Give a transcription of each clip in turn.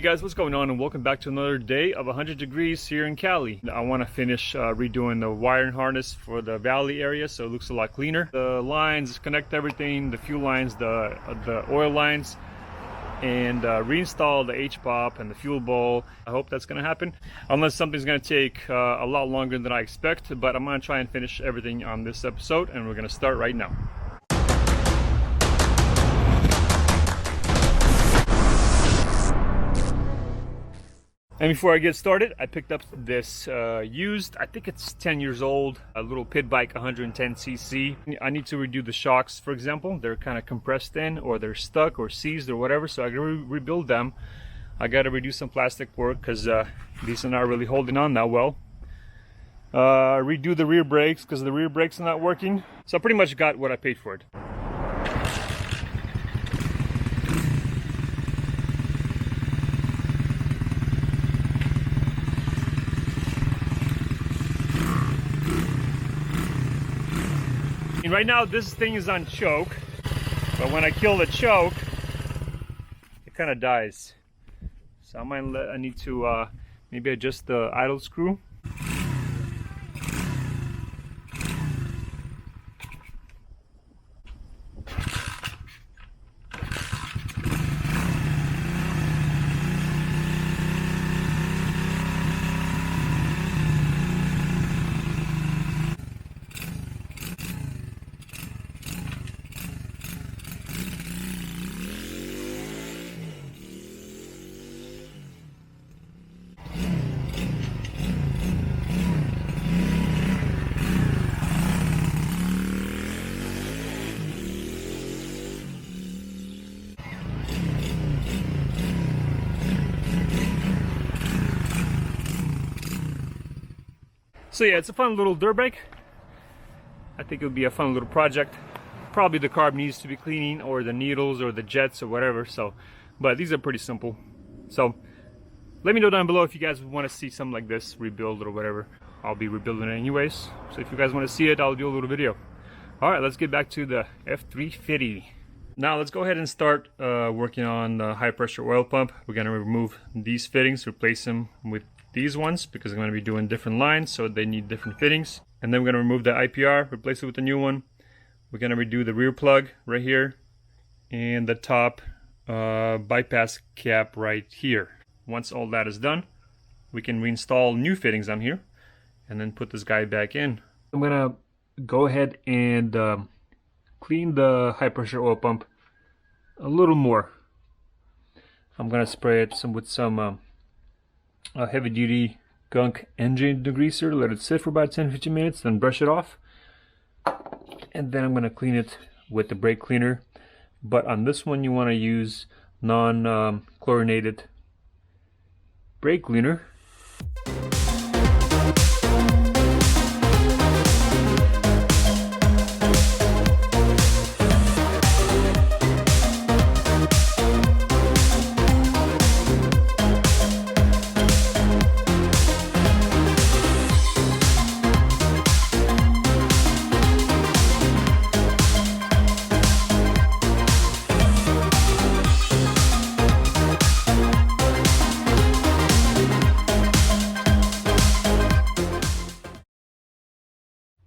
Hey guys, what's going on, and welcome back to another day of 100 degrees here in Cali. I want to finish redoing the wiring harness for the valley area so it looks a lot cleaner. The lines, connect everything, the fuel lines, the oil lines, and reinstall the HPOP and the fuel bowl. I hope that's going to happen, unless something's going to take a lot longer than I expect, but I'm going to try and finish everything on this episode, and we're going to start right now. And before I get started, I picked up this used, I think it's 10 years old, a little pit bike 110cc. I need to redo the shocks, for example. They're kind of compressed in, or they're stuck or seized or whatever, so I gotta rebuild them. I gotta redo some plastic work because these are not really holding on that well. Redo the rear brakes because the rear brakes are not working. So I pretty much got what I paid for it. Right now this thing is on choke, but when I kill the choke it kind of dies, so I need to maybe adjust the idle screw. So yeah, it's a fun little dirt bike. I think it would be a fun little project. Probably the carb needs to be cleaning, or the needles, or the jets, or whatever. So, but these are pretty simple. So let me know down below if you guys want to see something like this rebuild or whatever. I'll be rebuilding it anyways. So if you guys want to see it, I'll do a little video. All right, let's get back to the F350. Now let's go ahead and start working on the high pressure oil pump. We're gonna remove these fittings, replace them with these ones because I'm going to be doing different lines, so they need different fittings. And then we're going to remove the IPR, replace it with a new one. We're going to redo the rear plug right here and the top bypass cap right here. Once all that is done, we can reinstall new fittings on here and then put this guy back in. I'm going to go ahead and clean the high pressure oil pump a little more. I'm going to spray it with some a heavy duty gunk engine degreaser, let it sit for about 10-15 minutes, then brush it off, and then I'm going to clean it with the brake cleaner. But on this one you want to use non-chlorinated brake cleaner.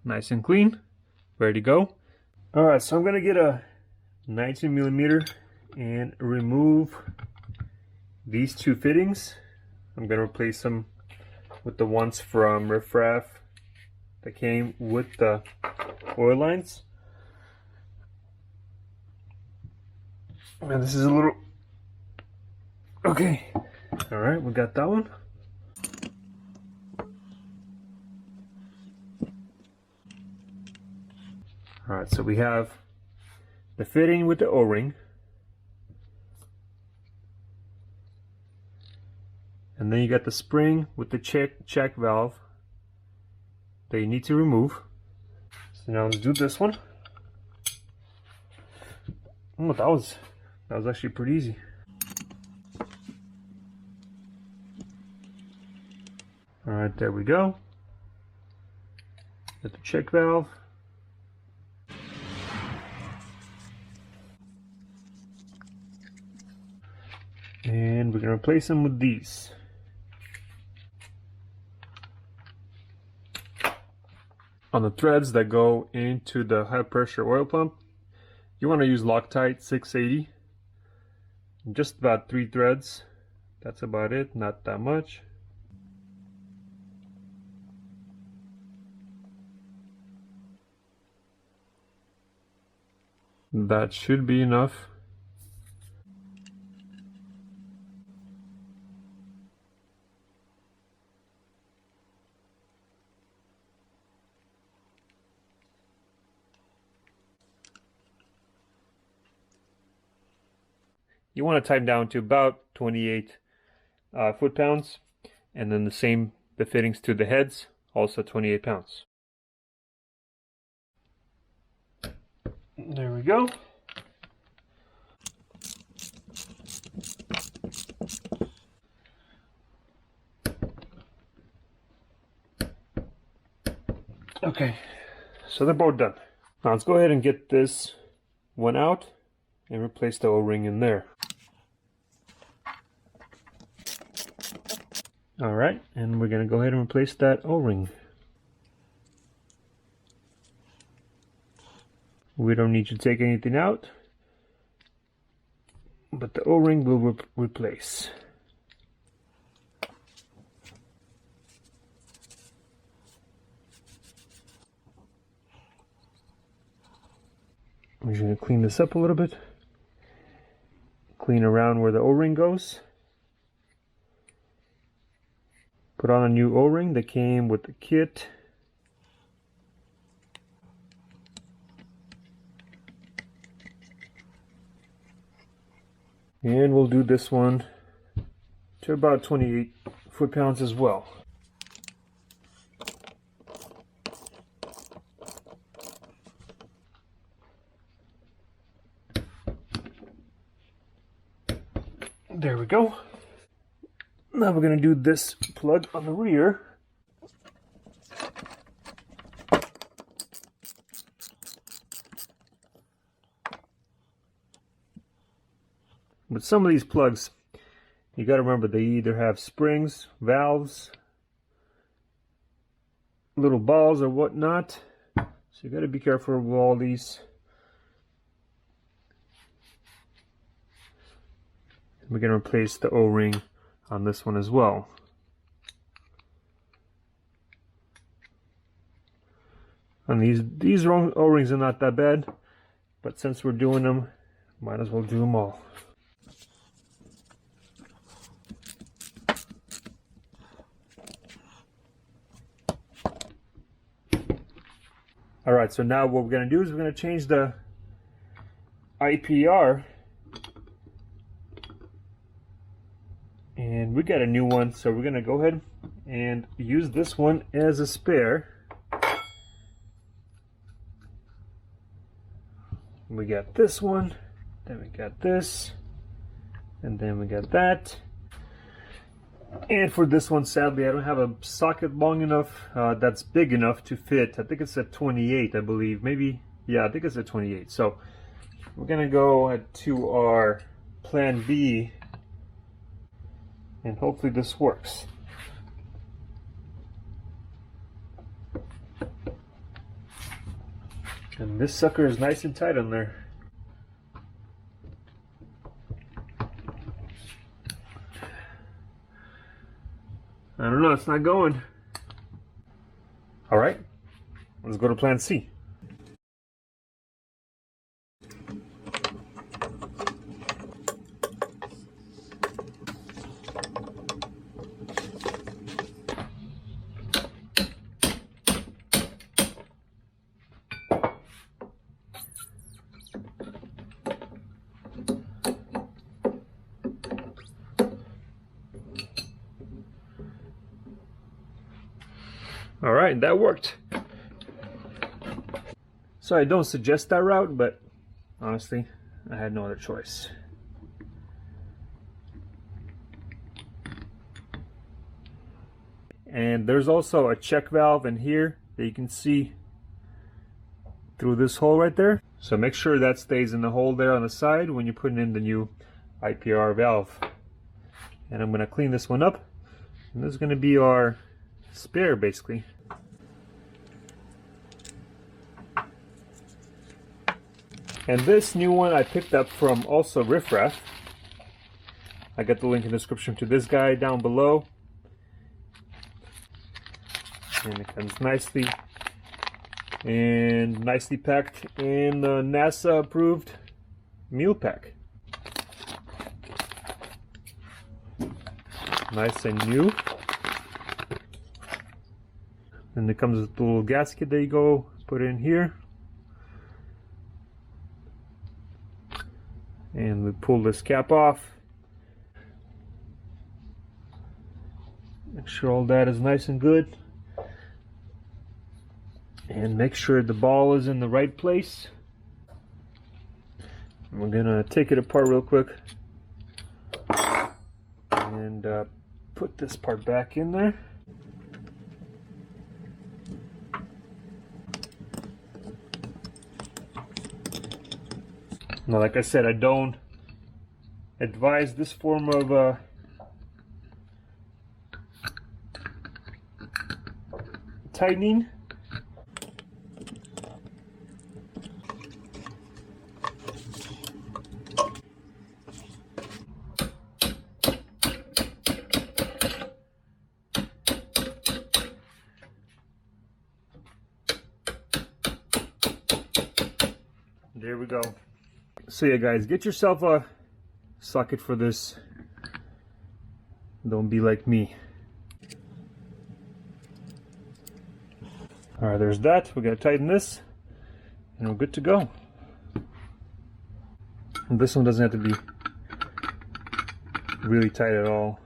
Nice and clean, ready to go. All right, so I'm gonna get a 19mm and remove these two fittings. I'm gonna replace them with the ones from RiffRaff that came with the oil lines. And this is a little, okay. All right, we got that one. Alright, so we have the fitting with the O-ring, and then you got the spring with the check valve that you need to remove. So now let's do this one. Oh, that was actually pretty easy. Alright, there we go. Got the check valve. And we're going to replace them with these. On the threads that go into the high pressure oil pump, you want to use Loctite 680. Just about 3 threads. That's about it, not that much. That should be enough. You want to tighten down to about 28 foot-pounds, and then the fittings to the heads, also 28 pounds. There we go. Okay, so they're both done. Now let's go ahead and get this one out and replace the O-ring in there. Alright, and we're going to go ahead and replace that O-ring. We don't need to take anything out, but the O-ring will replace. I'm just going to clean this up a little bit. Clean around where the O-ring goes. Put on a new O-ring that came with the kit. And we'll do this one to about 28 foot-pounds as well. There we go. Now we're going to do this plug on the rear. With some of these plugs, you got to remember they either have springs, valves, little balls or whatnot. So you got to be careful with all these. We're going to replace the O-ring on this one as well. And these O-rings are not that bad, but since we're doing them, might as well do them all. Alright, so now what we're going to do is we're going to change the IPR. And we got a new one, so we're going to go ahead and use this one as a spare. We got this one, then we got this, and then we got that. And for this one, sadly, I don't have a socket long enough that's big enough to fit. I think it's at 28, I believe. Maybe, yeah, I think it's at 28. So we're going to go to our plan B, and hopefully this works. And this sucker is nice and tight on there. I don't know, it's not going. All right, let's go to plan C. All right, that worked. So I don't suggest that route, but honestly, I had no other choice. And there's also a check valve in here that you can see through this hole right there. So make sure that stays in the hole there on the side when you're putting in the new IPR valve. And I'm going to clean this one up. And this is going to be our spare, basically. And this new one I picked up from also RiffRaff. I got the link in the description to this guy down below. And it comes nicely and nicely packed in the NASA approved meal pack. Nice and new. And it comes with a little gasket that you go put in here. And we pull this cap off. Make sure all that is nice and good. And make sure the ball is in the right place. And we're gonna take it apart real quick. And put this part back in there. Now, like I said, I don't advise this form of tightening. There we go. So yeah, guys, get yourself a socket for this. Don't be like me. Alright, there's that. We're going to tighten this and we're good to go. And this one doesn't have to be really tight at all.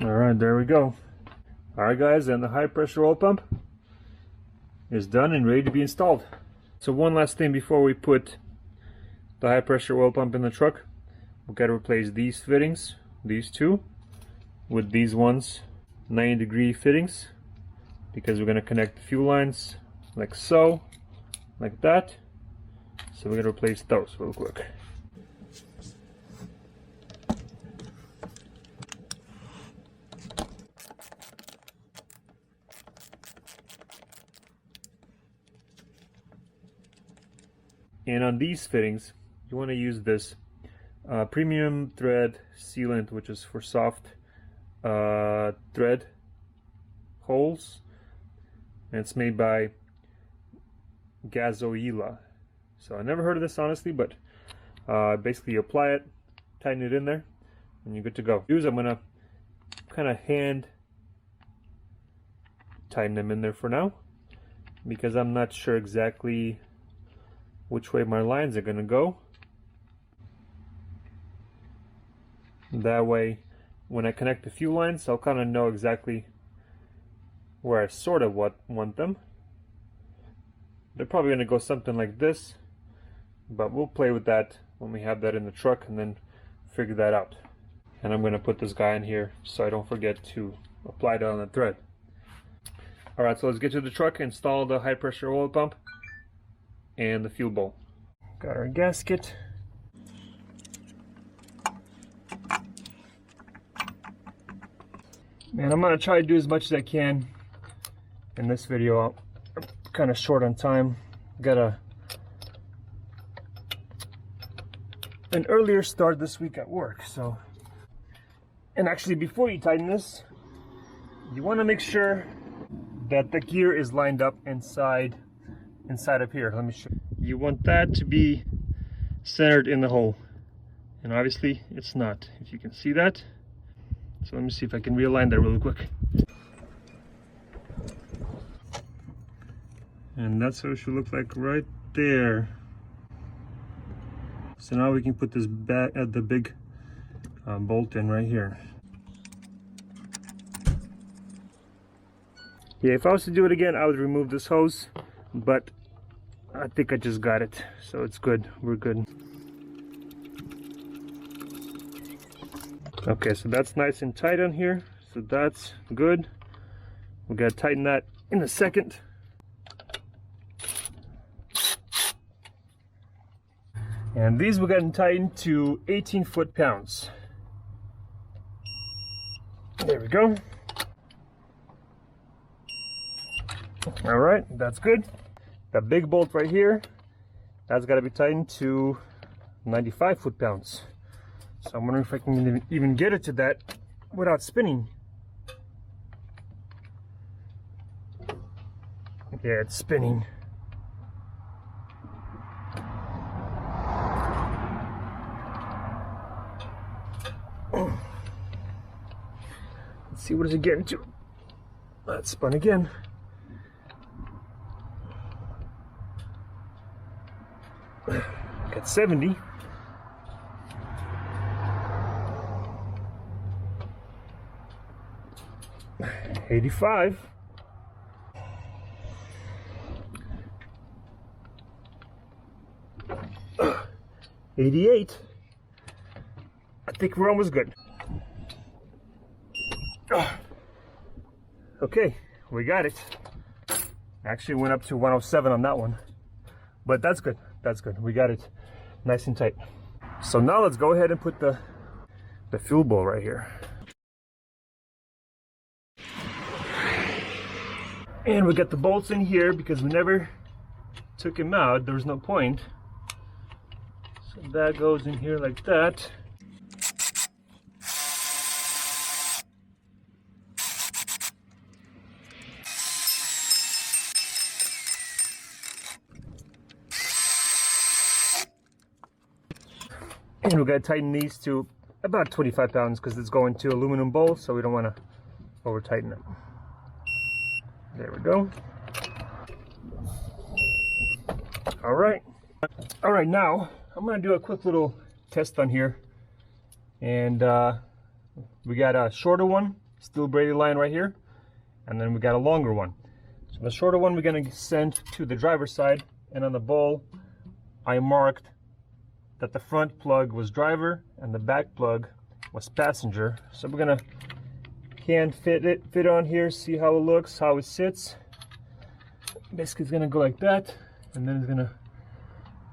Alright, there we go. Alright guys, and the high pressure oil pump is done and ready to be installed. So one last thing before we put the high pressure oil pump in the truck. We've got to replace these fittings, these two, with these ones, 90-degree fittings, because we're going to connect the fuel lines like so, like that. So we're going to replace those real quick. And on these fittings, you want to use this premium thread sealant, which is for soft thread holes, and it's made by Gazoila. So I never heard of this honestly, but basically you apply it, tighten it in there, and you're good to go. I'm gonna kind of hand tighten them in there for now, because I'm not sure exactly which way my lines are gonna go. That way, when I connect the fuel lines, I'll kind of know exactly where I sort of want them. They're probably going to go something like this, but we'll play with that when we have that in the truck and then figure that out. And I'm going to put this guy in here so I don't forget to apply it on the thread. Alright, so let's get to the truck, install the high pressure oil pump and the fuel bowl. Got our gasket. And I'm going to try to do as much as I can in this video. I'm kind of short on time. Got an earlier start this week at work, so. And actually, before you tighten this, you want to make sure that the gear is lined up inside up here. Let me show you. You want that to be centered in the hole, and obviously it's not, if you can see that. So let me see if I can realign that really quick. And that's what it should look like right there. So now we can put this back at the big bolt in right here. Yeah, if I was to do it again, I would remove this hose, but I think I just got it, so it's good. We're good. Okay, so that's nice and tight on here, so that's good. We gotta tighten that in a second. And these we got tightened to 18 foot-pounds. There we go. All right, that's good. That big bolt right here, that's got to be tightened to 95 foot-pounds. So I'm wondering if I can even get it to that without spinning. Yeah, it's spinning. Let's see, what is it getting to? That's spun again. Got 70. $85. 88. I think we're almost good. Okay, we got it. Actually went up to 107 on that one, but that's good. That's good. We got it nice and tight. So now let's go ahead and put the fuel bowl right here. And we got the bolts in here because we never took him out. There was no point. So that goes in here like that. And we got to tighten these to about 25 pounds because it's going to aluminum bowl, so we don't want to over tighten it. There we go. All right, now I'm going to do a quick little test on here. And we got a shorter one, steel braided line right here, and then we got a longer one. So the shorter one we're going to send to the driver's side, and on the bowl I marked that the front plug was driver and the back plug was passenger. So we're gonna hand fit on here, see how it looks, how it sits. Basically it's gonna go like that, and then it's gonna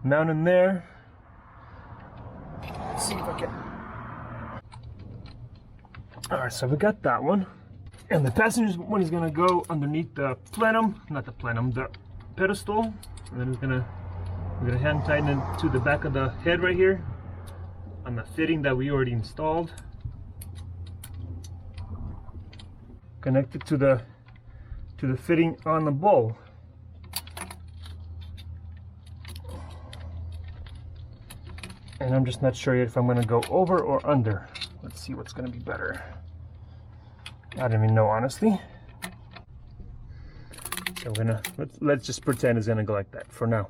mount in there. Let's see if I can. All right, so we got that one. And the passenger one is gonna go underneath the plenum, not the plenum, the pedestal. And then we're gonna hand tighten it to the back of the head right here on the fitting that we already installed. Connect it to the fitting on the bowl. And I'm just not sure yet if I'm gonna go over or under. Let's see what's gonna be better. I don't even know, honestly. So let's just pretend it's gonna go like that for now.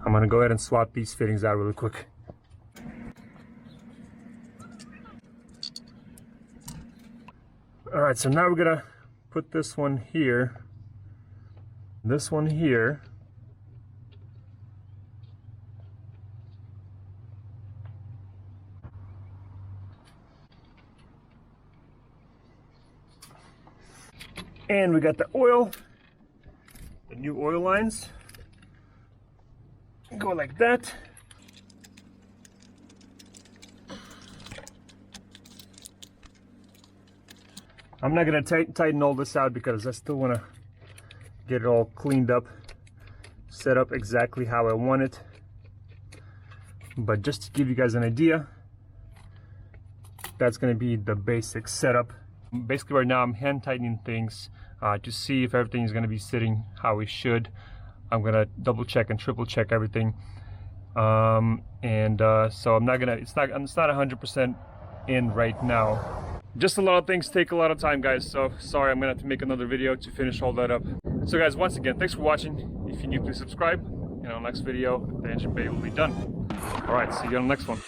I'm gonna go ahead and swap these fittings out really quick. All right, so now we're gonna put this one here, this one here, and we got the oil, the new oil lines. Go like that. I'm not gonna tighten all this out because I still want to get it all cleaned up, set up exactly how I want it. But just to give you guys an idea, that's gonna be the basic setup. Basically right now I'm hand tightening things to see if everything is gonna be sitting how it should. I'm gonna double check and triple check everything, so I'm not gonna. It's not 100% in right now. Just a lot of things take a lot of time, guys. So sorry, I'm gonna have to make another video to finish all that up. So guys, once again, thanks for watching. If you're new, please subscribe. And on the next video, the engine bay will be done. All right, see you on the next one.